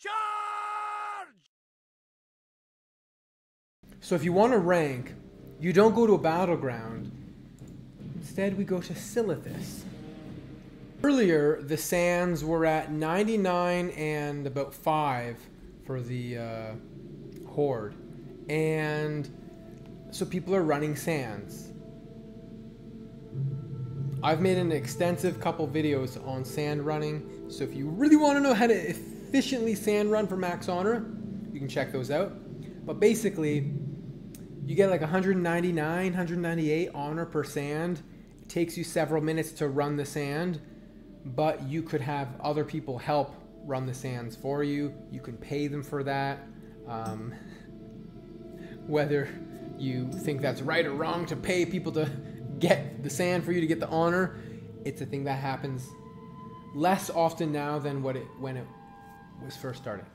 Charge! So if you want to rank, you don't go to a battleground. Instead, we go to Silithus. Earlier, the sands were at 99 and about 5 for the horde. And so people are running sands. I've made an extensive couple videos on sand running. So if you really want to know how to efficiently sand run for max honor, you can check those out. But basically, you get like 199, 198 honor per sand. It takes you several minutes to run the sand, but you could have other people help run the sands for you. You can pay them for that. Whether you think that's right or wrong to pay people to get the sand for you to get the honor, it's a thing that happens less often now than when it was first starting.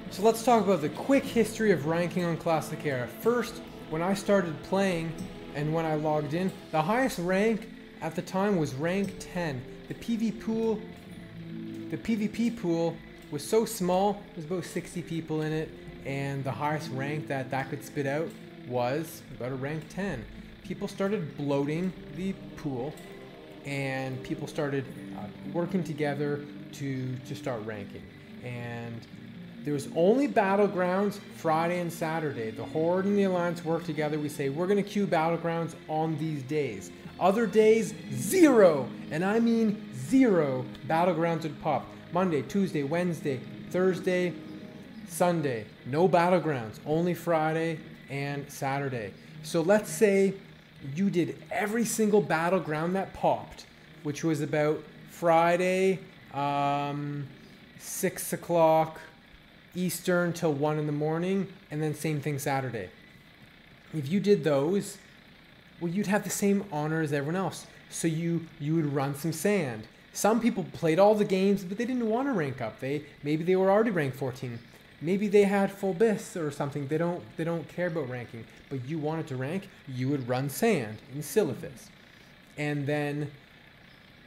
So let's talk about the quick history of ranking on Classic Era. First, when I started playing and when I logged in, the highest rank at the time was rank 10. The PvP pool was so small, there's about 60 people in it, and the highest rank that could spit out was about a rank 10. People started bloating the pool, and people started working together to start ranking. And there was only battlegrounds Friday and Saturday. The Horde and the Alliance work together. We say, we're going to queue battlegrounds on these days. Other days, 0, and I mean 0 battlegrounds would pop. Monday, Tuesday, Wednesday, Thursday, Sunday. No battlegrounds, only Friday and Saturday. So let's say you did every single battleground that popped, which was about Friday, 6 o'clock Eastern till 1 in the morning, and then same thing Saturday. If you did those, well, you'd have the same honor as everyone else. So you would run some sand. Some people played all the games, but they didn't want to rank up. Maybe they were already ranked 14. Maybe they had full bis or something. They don't care about ranking. But you wanted to rank, you would run sand in Silithus. And then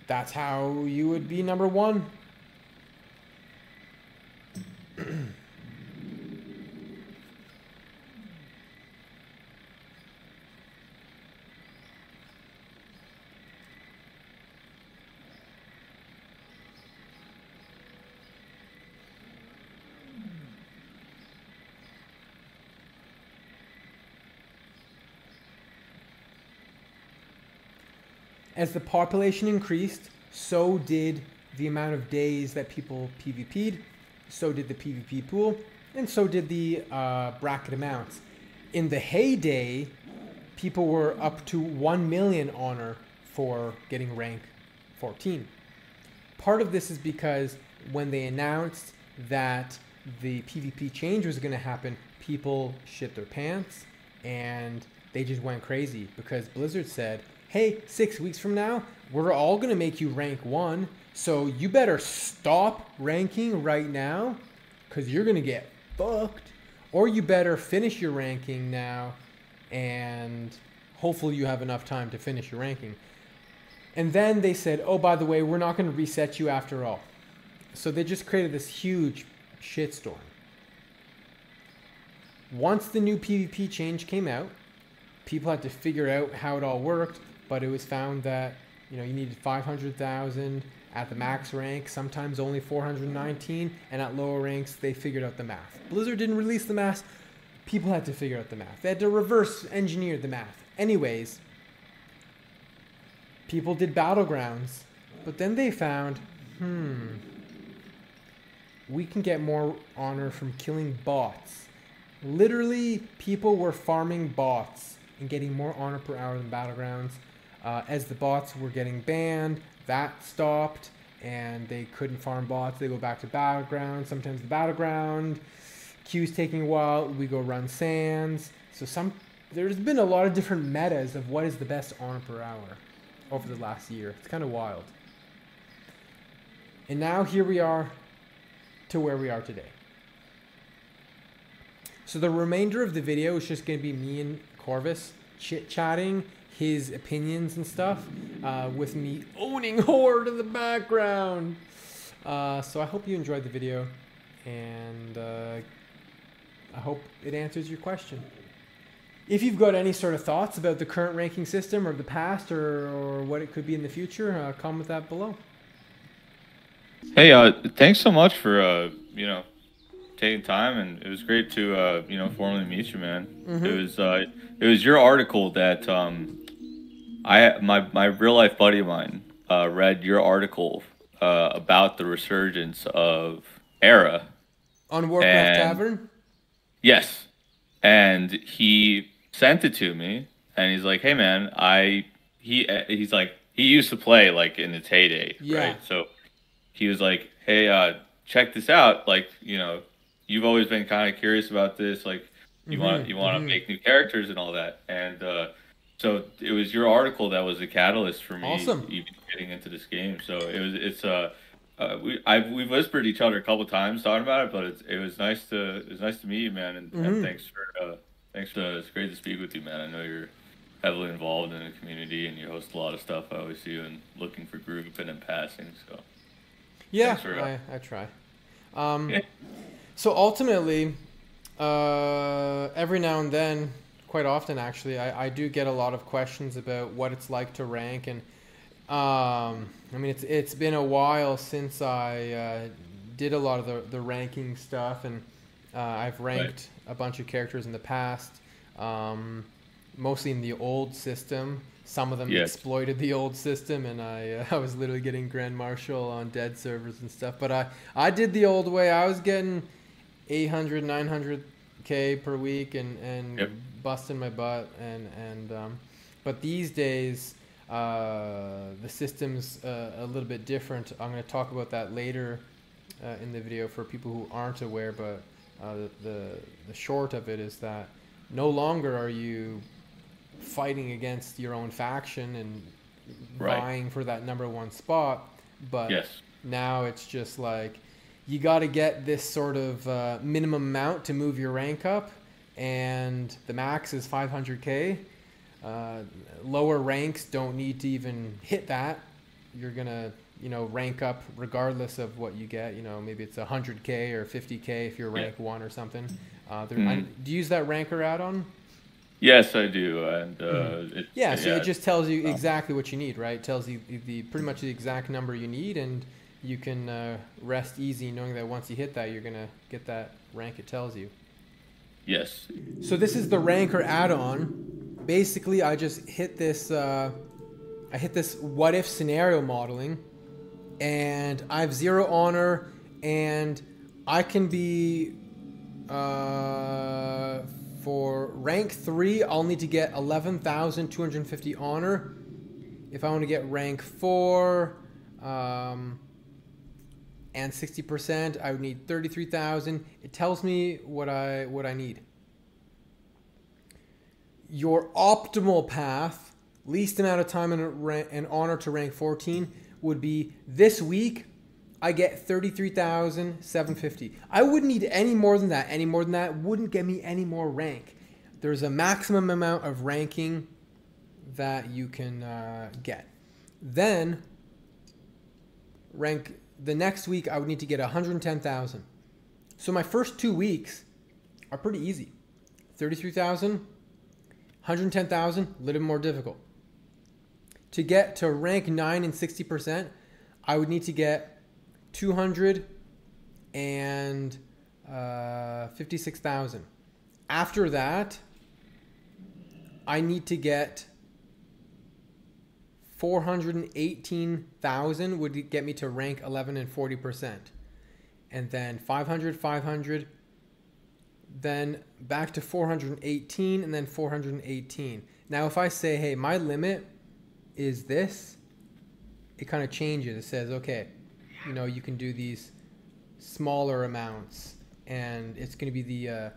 that's how you would be number 1. As the population increased, so did the amount of days that people PvP'd, so did the PvP pool, and so did the bracket amounts. In the heyday, people were up to 1 million honor for getting rank 14. Part of this is because when they announced that the PvP change was going to happen, people shit their pants and they just went crazy because Blizzard said, hey, 6 weeks from now, we're all going to make you rank 1. So you better stop ranking right now because you're going to get fucked. Or you better finish your ranking now and hopefully you have enough time to finish your ranking. And then they said, oh, by the way, we're not going to reset you after all. So they just created this huge shitstorm. Once the new PvP change came out, people had to figure out how it all worked. But it was found that, you needed 500,000 at the max rank, sometimes only 419, and at lower ranks, they figured out the math. Blizzard didn't release the math. People had to figure out the math. They had to reverse engineer the math. Anyways, people did battlegrounds, but then they found, we can get more honor from killing bots. Literally, people were farming bots and getting more honor per hour than battlegrounds. As the bots were getting banned, that stopped, and they couldn't farm bots. They go back to battleground. Sometimes the battleground queue's taking a while. We go run sands. So there's been a lot of different metas of what is the best honor per hour over the last year. It's kind of wild. And now here we are to where we are today. So the remainder of the video is just going to be me and Corvus chit-chatting his opinions and stuff, with me owning Horde in the background. So I hope you enjoyed the video, And I hope it answers your question. If you've got any sort of thoughts about the current ranking system or the past or what it could be in the future, comment that below. Hey, thanks so much for taking time, and it was great to formally meet you, man. It was your article that my real life buddy of mine read your article about the resurgence of Era, On Warcraft and Tavern? yes, and he sent it to me, and he's like, "Hey, man, he's like he used to play like in its heyday, Yeah. right? So he was like, "Hey, check this out. Like, you've always been kind of curious about this. Like, you want to make new characters and all that." And so it was your article that was the catalyst for me Awesome. even getting into this game. So we've whispered each other a couple times talking about it, but it was nice to meet you, man. And thanks for it's great to speak with you, man. I know you're heavily involved in the community and you host a lot of stuff. I always see you and looking for group and in passing. So. Yeah, I try. So ultimately, every now and then, quite often actually, I do get a lot of questions about what it's like to rank, and I mean it's been a while since I did a lot of the ranking stuff, and I've ranked a bunch of characters in the past, mostly in the old system. Some of them exploited the old system, and I was literally getting Grand Marshal on dead servers and stuff. But I did the old way. I was getting 800, 900K per week and busting my butt. But these days, the system's a little bit different. I'm going to talk about that later in the video for people who aren't aware. But the short of it is that no longer are you fighting against your own faction and vying for that #1 spot, but now it's just like you got to get this sort of minimum amount to move your rank up, and the max is 500k. Lower ranks don't need to even hit that. You're gonna rank up regardless of what you get. Maybe it's 100k or 50k if you're rank 1 or something. Do you use that ranker add-on? Yes, I do, and it just tells you exactly what you need, right? It tells you pretty much the exact number you need, and you can rest easy knowing that once you hit that, you're gonna get that rank it tells you. Yes. So this is the ranker add-on. Basically, I just hit this. I hit this what if scenario modeling, and I have 0 honor, and I can be. For rank 3, I'll need to get 11,250 honor. If I want to get rank 4 and 60%, I would need 33,000. It tells me what I need. Your optimal path, least amount of time and honor to rank 14, would be this week. I get 33,750. I wouldn't need any more than that. Any more than that wouldn't get me any more rank. There's a maximum amount of ranking that you can get. Then, rank the next week, I would need to get 110,000. So my first 2 weeks are pretty easy. 33,000, 110,000, a little more difficult. To get to rank 9 and 60%, I would need to get 256,000. After that, I need to get 418,000 would get me to rank 11 and 40%. And then 500, then back to 418, and then 418. Now, if I say, hey, my limit is this, it kind of changes. It says, okay, you can do these smaller amounts, and it's going to be the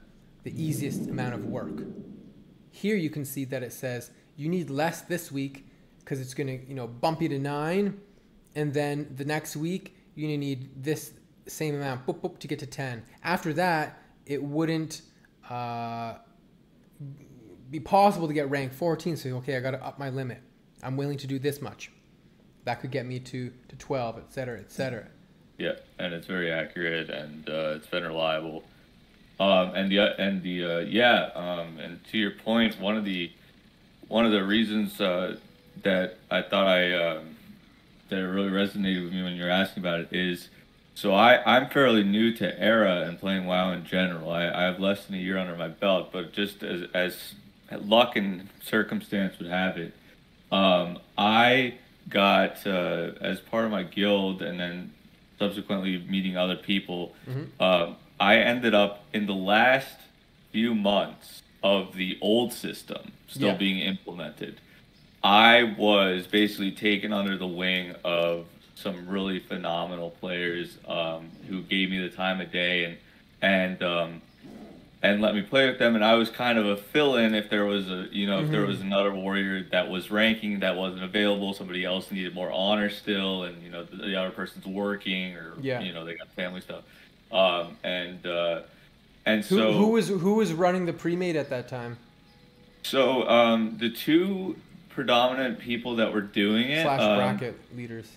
easiest amount of work. Here you can see that it says you need less this week because it's going to bump you to 9, and then the next week you need this same amount to get to 10. After that, it wouldn't be possible to get rank 14. So okay, I got to up my limit. I'm willing to do this much. That could get me to 12, etc., etc. Yeah, and it's very accurate, and it's been reliable. And to your point, one of the reasons that I thought that it really resonated with me when you were asking about it is, so I'm fairly new to Era and playing WoW in general. I have less than a year under my belt, but just as luck and circumstance would have it, I got as part of my guild, and then subsequently meeting other people. I ended up in the last few months of the old system still being implemented. I was basically taken under the wing of some really phenomenal players who gave me the time of day and let me play with them. And I was kind of a fill-in if there was if there was another warrior that was ranking that wasn't available, somebody else needed more honor still, and the other person's working or they got family stuff. And so who was running the pre-made at that time? So the two predominant people that were doing it / bracket leaders.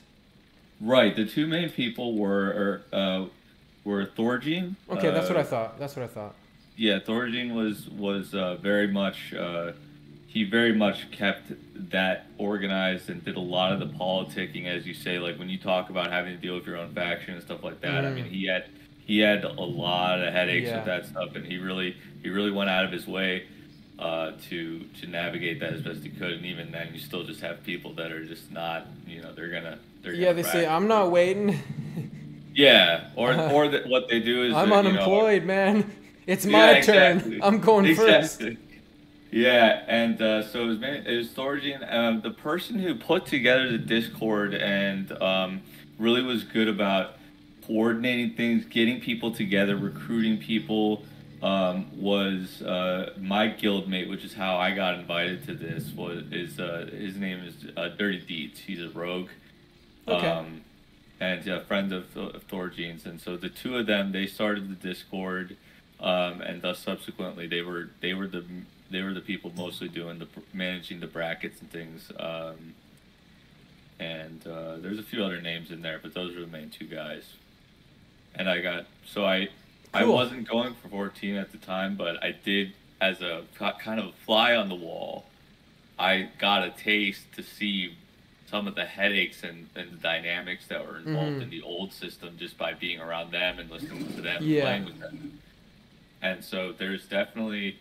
Right, the two main people were Thorgene. Okay, that's what I thought. Yeah, Thorgene was very much he very much kept that organized and did a lot of the politicking, as you say, like when you talk about having to deal with your own faction and stuff like that. I mean, he had a lot of headaches with that stuff, and he really went out of his way to navigate that as best he could. And even then, you still just have people that are just not, they say, I'm not waiting. Yeah, or what they do is I'm unemployed, man. It's my turn. I'm going first. Yeah, and so it was Thorgene, the person who put together the Discord and really was good about coordinating things, getting people together, recruiting people. Was my guildmate, which is how I got invited to this. His name is Dirty Deeds. He's a rogue, and a friend of Thorgene's. And so the two of them, they started the Discord, and thus subsequently they were the people mostly doing managing the brackets and things. And there's a few other names in there, but those are the main two guys. And I wasn't going for 14 at the time, but I did, as a kind of a fly on the wall, I got a taste to see some of the headaches and the dynamics that were involved in the old system just by being around them and listening to them and playing with them. And so there's definitely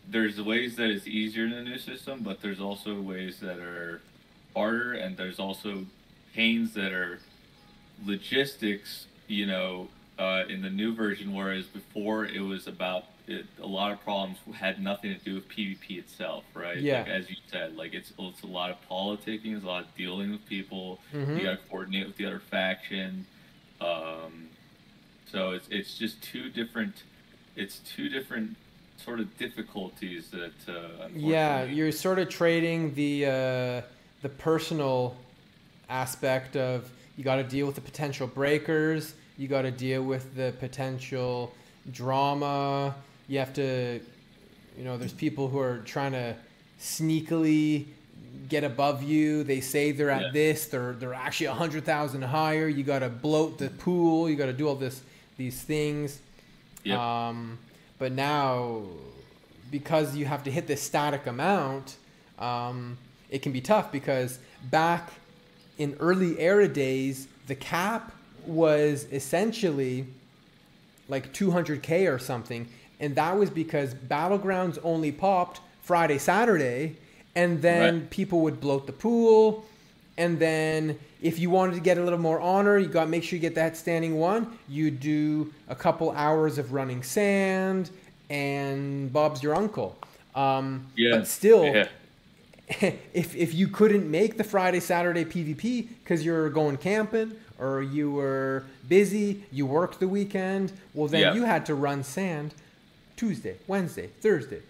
there's ways that it's easier in the new system, but there's also ways that are harder, and there's also pains that are logistics, in the new version, whereas before it was about a lot of problems had nothing to do with PvP itself, right? Yeah. Like, as you said, like it's a lot of politicking, it's a lot of dealing with people. You got to coordinate with the other faction. So it's just two different sort of difficulties that. Yeah, you're sort of trading the personal aspect of, you got to deal with the potential breakers. You got to deal with the potential drama. You have to, there's people who are trying to sneakily get above you. They say they're at this. They're actually 100,000 higher. You got to bloat the pool. You got to do all these things. Yep. But now, because you have to hit this static amount, it can be tough, because back in early Era days, the cap was essentially like 200K or something, and that was because Battlegrounds only popped Friday, Saturday, and then people would bloat the pool, and then if you wanted to get a little more honor, you got to make sure you get that standing one. You do a couple hours of running sand, and Bob's your uncle. But still, if you couldn't make the Friday, Saturday PvP because you're going camping, or you were busy, you worked the weekend, well then you had to run sand Tuesday, Wednesday, Thursday,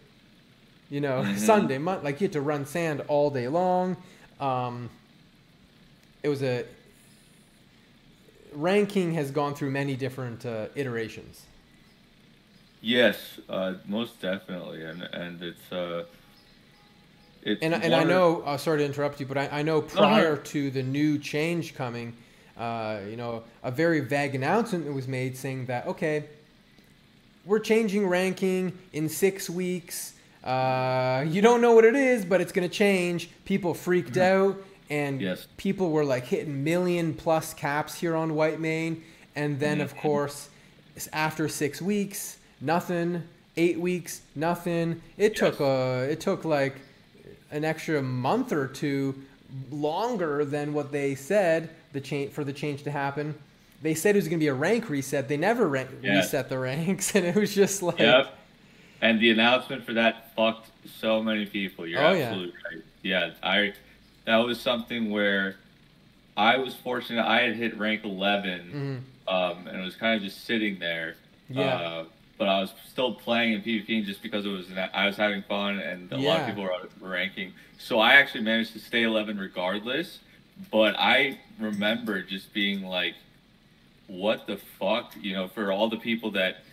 Sunday, like you had to run sand all day long. It was ranking has gone through many different iterations. Yes, most definitely, and it's and I know, sorry to interrupt you, but I know prior to the new change coming, a very vague announcement that was made saying that, okay, we're changing ranking in 6 weeks. You don't know what it is, but it's going to change. People freaked out, and people were like hitting million plus caps here on Whitemane. And then, of course, after 6 weeks, nothing. 8 weeks, nothing. It took like an extra month or two longer than what they said for the change to happen. They said it was going to be a rank reset. They never reset the ranks, and it was just like. Yep. And the announcement for that fucked so many people. You're absolutely right. Yeah, that was something where I was fortunate. I had hit rank 11, and it was kind of just sitting there. Yeah. But I was still playing in PvP just because I was having fun, and a lot of people were ranking. So I actually managed to stay 11 regardless. But I remember just being like, what the fuck? For all the people that,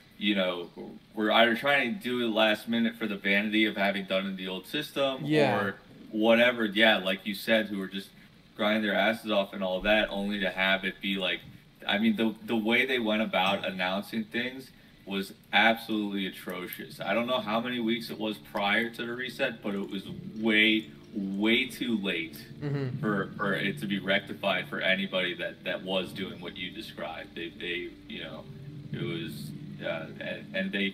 were either trying to do it last minute for the vanity of having done in the old system or whatever. Yeah, like you said, who were just grinding their asses off and all that, only to have it be like, I mean, the way they went about announcing things was absolutely atrocious. I don't know how many weeks it was prior to the reset, but it was way too late for it to be rectified for anybody that was doing what you described. They it was and they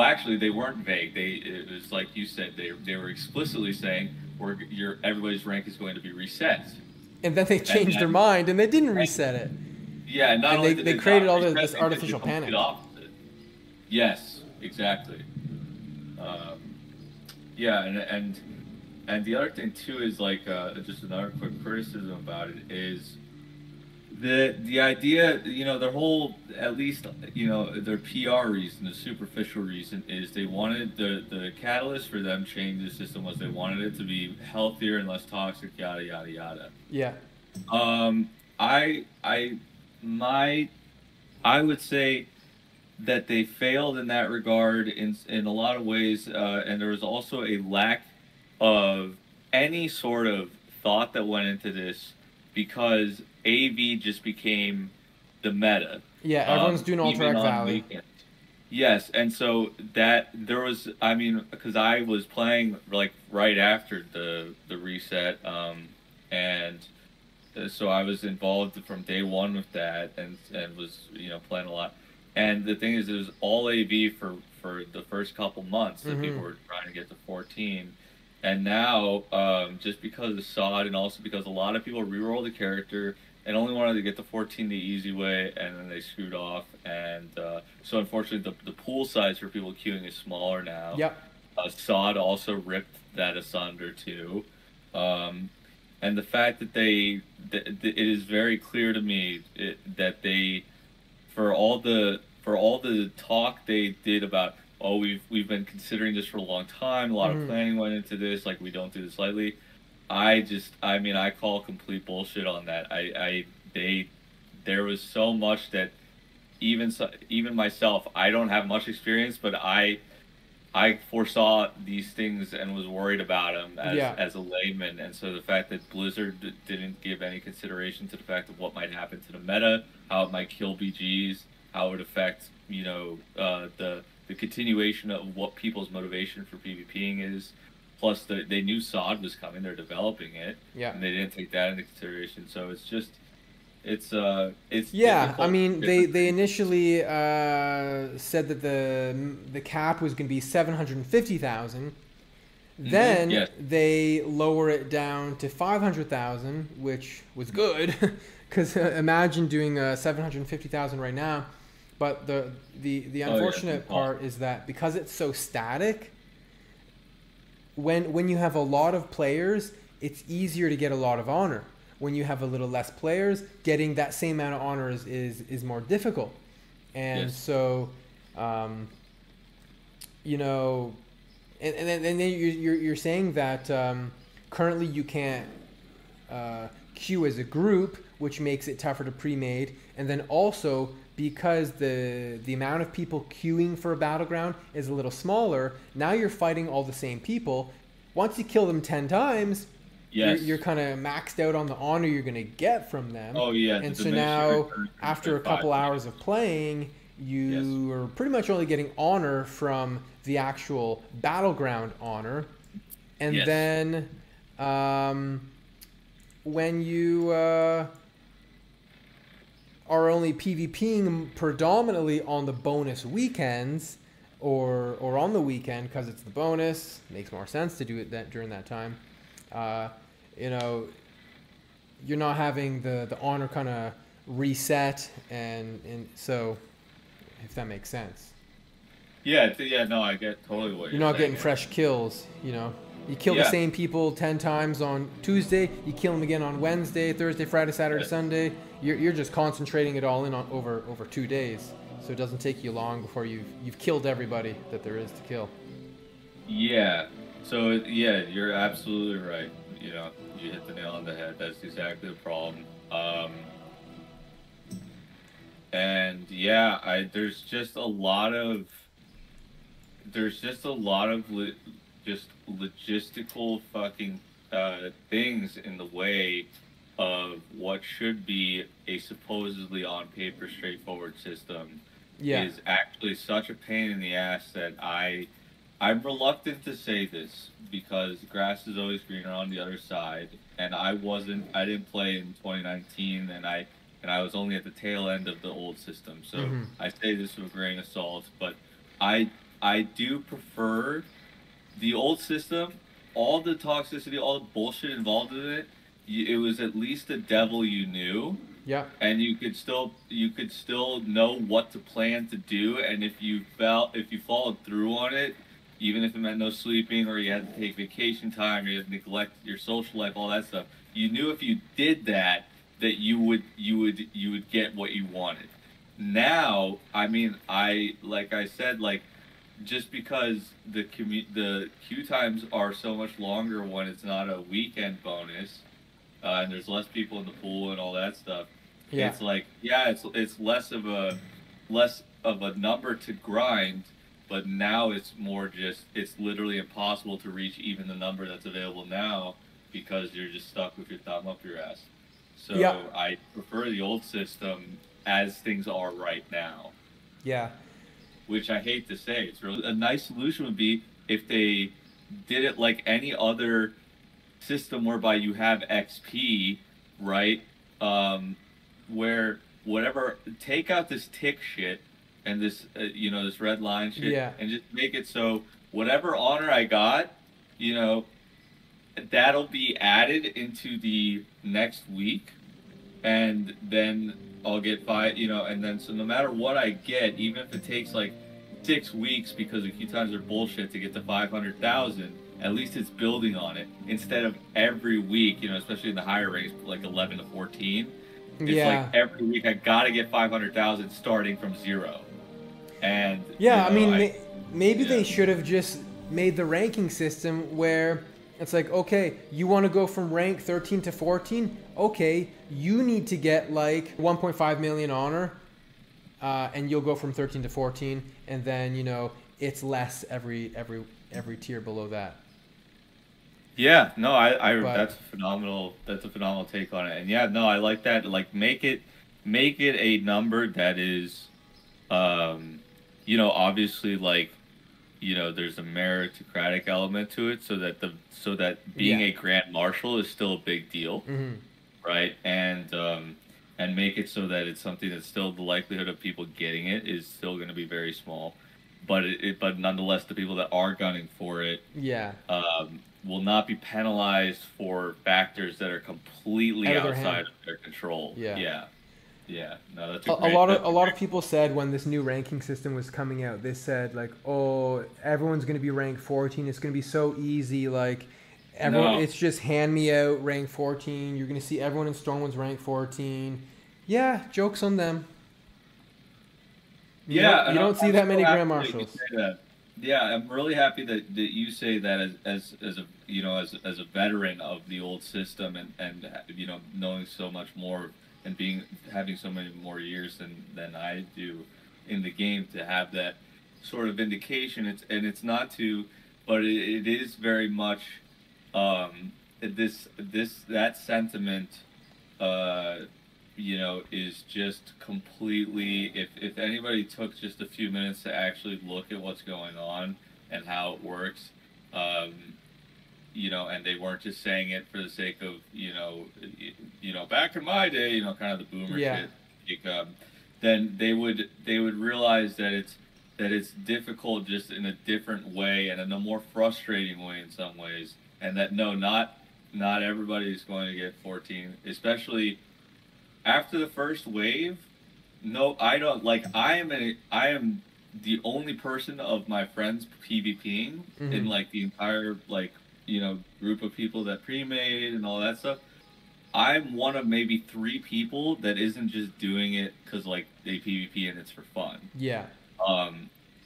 actually they weren't vague. It was like you said, they were explicitly saying everybody's rank is going to be reset. And then they changed their mind and they didn't reset it. Yeah, and they created all this artificial panic. Yes, exactly. And the other thing too is like just another quick criticism about it is the idea, their whole, at least their PR reason, the superficial reason is they wanted the catalyst for them changing the system was they wanted it to be healthier and less toxic, yada yada yada. Yeah. I would say that they failed in that regard in a lot of ways, and there was also a lack of any sort of thought that went into this because AV just became the meta. Yeah, everyone's doing Alterac Valley. Yes, and so that there was, I mean, because I was playing like right after the reset, and so I was involved from day one with that, and was playing a lot. And the thing is, it was all AV for the first couple months that people were trying to get to 14. And now, just because of SOD and also because a lot of people reroll the character and only wanted to get to 14 the easy way, and then they screwed off. And so unfortunately, the pool size for people queuing is smaller now. Yep. SOD also ripped that asunder too. And the fact that it is very clear to me that they, for all the talk they did about, oh, we've been considering this for a long time, a lot of planning went into this, like we don't do this lightly. I call complete bullshit on that. There was so much that even myself, I don't have much experience, but I foresaw these things and was worried about them as a layman. And so the fact that Blizzard didn't give any consideration to the fact of what might happen to the meta, how it might kill BGs, how it would affect, the continuation of what people's motivation for PvPing is. Plus, they knew SOD was coming; they're developing it, and they didn't take that into consideration. So it's just, it's yeah. difficult. I mean, they initially said that the cap was going to be 750,000. Then they lower it down to 500,000, which was good, because imagine doing 750,000 right now. But the unfortunate part is that because it's so static, when you have a lot of players, it's easier to get a lot of honor. When you have a little less players, getting that same amount of honor is more difficult. And so, and then you're saying that currently you can't queue as a group, which makes it tougher to pre-made, and then also because the amount of people queuing for a battleground is a little smaller, now you're fighting all the same people. Once you kill them 10 times, you're Yes. kind of maxed out on the honor you're gonna get from them, Oh yeah, the and so diminishing now return is after a like couple 5%. hours of playing, Yes. you are pretty much only getting honor from the actual battleground honor, and Yes. then when you are only PvPing predominantly on the bonus weekends or on the weekend because it's the bonus, makes more sense to do it that during that time. Uh, you know, you're not having the honor kind of reset, and so if that makes sense, Yeah. Yeah. No, I get totally what you're you're not getting saying. fresh kills. You know, you kill the Yeah. same people 10 times on Tuesday, you kill them again on Wednesday, Thursday, Friday, Saturday, Yes. Sunday. You're just concentrating it all in on over 2 days, so it doesn't take you long before you've killed everybody that there is to kill. Yeah. So yeah, you're absolutely right. You know, you hit the nail on the head. That's exactly the problem. And yeah, I there's just a lot of just logistical fucking things in the way of what should be a supposedly on paper straightforward system Yeah. is actually such a pain in the ass that I'm reluctant to say this because grass is always greener on the other side, and I didn't play in 2019, and I was only at the tail end of the old system, so Mm-hmm. I say this with a grain of salt, but I I do prefer the old system, all the toxicity, all the bullshit involved in it. It was at least the devil you knew, Yeah. and you could still know what to plan to do, and if you followed through on it, even if it meant no sleeping or you had to take vacation time or you had to neglect your social life, all that stuff, you knew if you did that that you would get what you wanted. Now, I mean, I like I said, like just because the queue times are so much longer when it's not a weekend bonus, and there's less people in the pool and all that stuff. Yeah. It's like yeah, it's less of a number to grind, but now it's more just it's literally impossible to reach even the number that's available now because you're just stuck with your thumb up your ass. Yeah. So I prefer the old system as things are right now, Yeah. which I hate to say. It's really a nice solution would be if they did it like any other system whereby you have XP, right? Where whatever, take out this tick shit and this, this red line shit, Yeah. and just make it so whatever honor I got, you know, that'll be added into the next week, and then I'll get five, and then so no matter what I get, even if it takes like 6 weeks because the queue times are bullshit to get to 500,000, at least it's building on it instead of every week, especially in the higher ranks, like 11 to 14. It's like Yeah. every week I gotta get 500,000 starting from zero, and Yeah, I mean, maybe yeah. they should have just made the ranking system where it's like, okay, you want to go from rank 13 to 14? Okay, you need to get like 1.5 million honor, and you'll go from 13 to 14, and then it's less every tier below that. Yeah, no, I But that's a phenomenal take on it. And yeah, no, I like that. Like make it a number that is um obviously like there's a meritocratic element to it so that being yeah, a grand marshal is still a big deal, hmm right? And make it so that it's something that's still the likelihood of people getting it is still going to be very small. But nonetheless the people that are gunning for it yeah, will not be penalized for factors that are out completely of their hand. outside of their control. Yeah. Yeah, yeah. No, A lot of people said when this new ranking system was coming out, they said like, "Oh, everyone's going to be rank 14. It's going to be so easy. Like, everyone, No. it's just hand me out rank 14. You're going to see everyone in Stormwind's rank 14." Yeah, jokes on them. Yeah, You and don't see I'm that so many happy grand that you marshals. say that. Yeah, I'm really happy that you say that as a as a veteran of the old system and knowing so much more and being having so many more years than I do in the game to have that sort of indication. It's not to, but it is very much um, that sentiment, you know, is just completely. If anybody took just a few minutes to actually look at what's going on and how it works, you know, and they weren't just saying it for the sake of, you know, back in my day, you know, kind of the boomer shit. Like, then they would realize that it's difficult just in a different way and in a more frustrating way in some ways, and that no, not everybody's going to get 14, especially after the first wave. No, I don't like. I am the only person of my friends PvPing in like the entire like, you know, group of people that pre-made and all that stuff. I'm one of maybe 3 people that isn't just doing it because like they PvP and it's for fun. Yeah.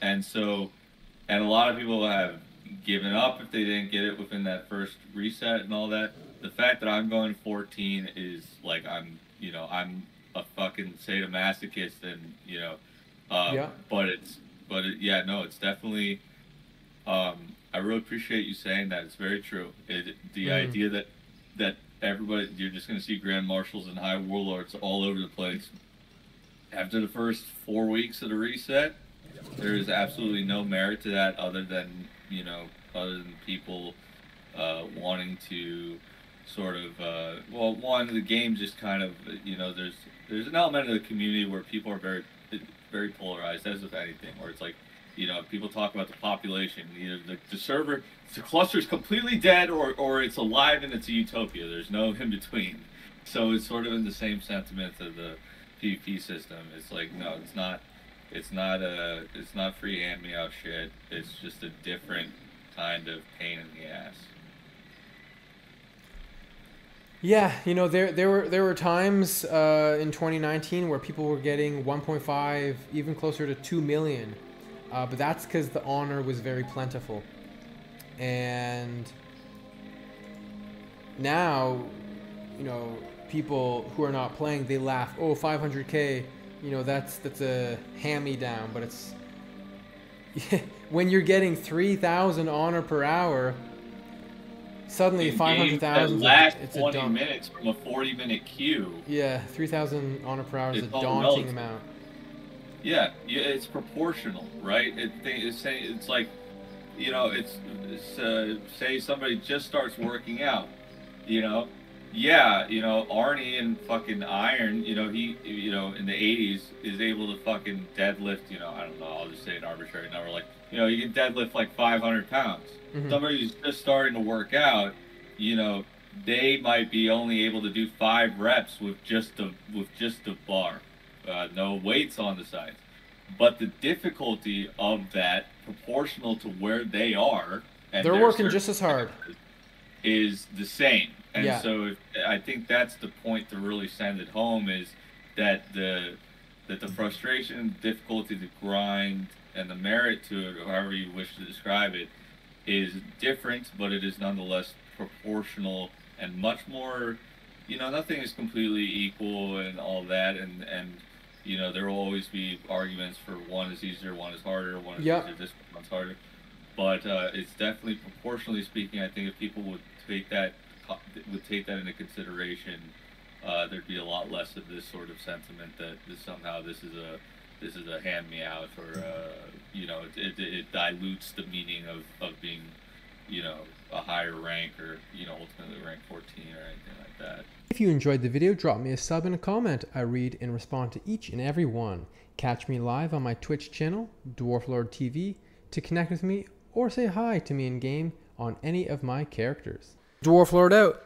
And so, and a lot of people have given up if they didn't get it within that first reset and all that. The fact that I'm going 14 is like I'm a fucking sadomasochist, and you know, yeah, no, it's definitely. I really appreciate you saying that. It's very true. The idea that everybody, you're just going to see Grand Marshals and High Warlords all over the place. After the first 4 weeks of the reset, there is absolutely no merit to that other than people wanting to sort of, the game just kind of, you know, there's an element of the community where people are very, very polarized, as with anything, where it's like, you know, people talk about the population, either the cluster is completely dead, or it's alive and it's a utopia. There's no in between. So it's sort of in the same sentiment of the PvP system. It's like, no, it's not free hand-me-out shit. It's just a different kind of pain in the ass. Yeah, you know, there were times in 2019 where people were getting 1.5, even closer to 2 million. But that's because the honor was very plentiful. And now, you know, people who are not playing, they laugh, oh, 500k, you know, that's a hand-me-down. But it's when you're getting 3,000 honor per hour, suddenly 500,000, it's 20 minutes from a 40-minute queue. Yeah, 3,000 honor per hour is a daunting amount. Yeah, it's proportional, right? It's like, you know, it's say somebody just starts working out, you know. Yeah, you know, Arnie and fucking Iron, you know, he, you know, in the 80s is able to fucking deadlift, you know, I don't know, I'll just say an arbitrary number, like, you know, you can deadlift like 500 pounds. Somebody who's just starting to work out, you know, they might be only able to do 5 reps with just a bar. No weights on the sides. But the difficulty of that, proportional to where they are, and they're working just as hard, is the same. And so I think that's the point to really send it home, is that the frustration, difficulty, the grind, and the merit to it, or however you wish to describe it, is different, but it is nonetheless proportional and much more, you know, nothing is completely equal and all that, and you know, there will always be arguments for one is easier, one is harder, one is easier, this one's harder. But it's definitely, proportionally speaking, I think if people would take that into consideration, there'd be a lot less of this sort of sentiment that somehow this is a hand-me-out, or you know, it dilutes the meaning of being, you know, a higher rank, or, you know, ultimately rank 14 or anything like that. If you enjoyed the video, drop me a sub and a comment. I read and respond to each and every one. Catch me live on my Twitch channel, Dwarflord TV, to connect with me or say hi to me in game on any of my characters. Dwarflord out.